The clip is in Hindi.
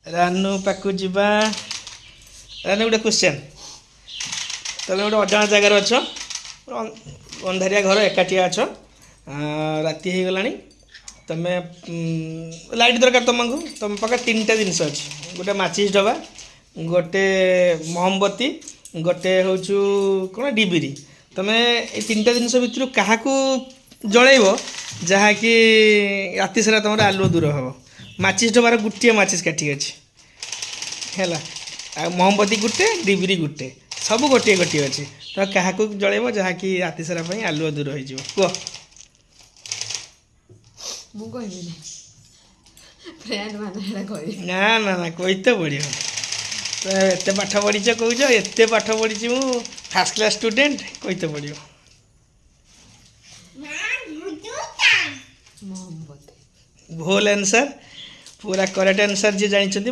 रानू पाखु जीवा रानू गोटे क्वेश्चन तुम गोटे अजाणा जगार अछ अंधारिया घर एकाटिया अछ राति हो गला तुम लाइट दरकार तुमको तुम पाखे तीन टा जिनस अच्छे गोटे माचिस डबा गोटे मोमबत्ती गोटे हूँ कौन डिबिरी तुम ये तीन टा जिनस भितर क्या जलैब जहाँकि राति सारा तुम आलुओ दूर हम माचिस डबार गोटे माचिस काठी अच्छे है मोमबत्ती गोटे डिबिरी गोटे सब गोटे गोटे अच्छे तो क्या जलैब जहाँकि राति सारा आलुओ दूर हो ना ना ना कोई तो पड़ो तो एत पाठ पढ़ीच कौच एत पाठ पढ़ी मु फास्ट क्लास स्टूडेंट कोई तो पड़ो भूल आंसर पूरा करेक्ट आंसर जी जानी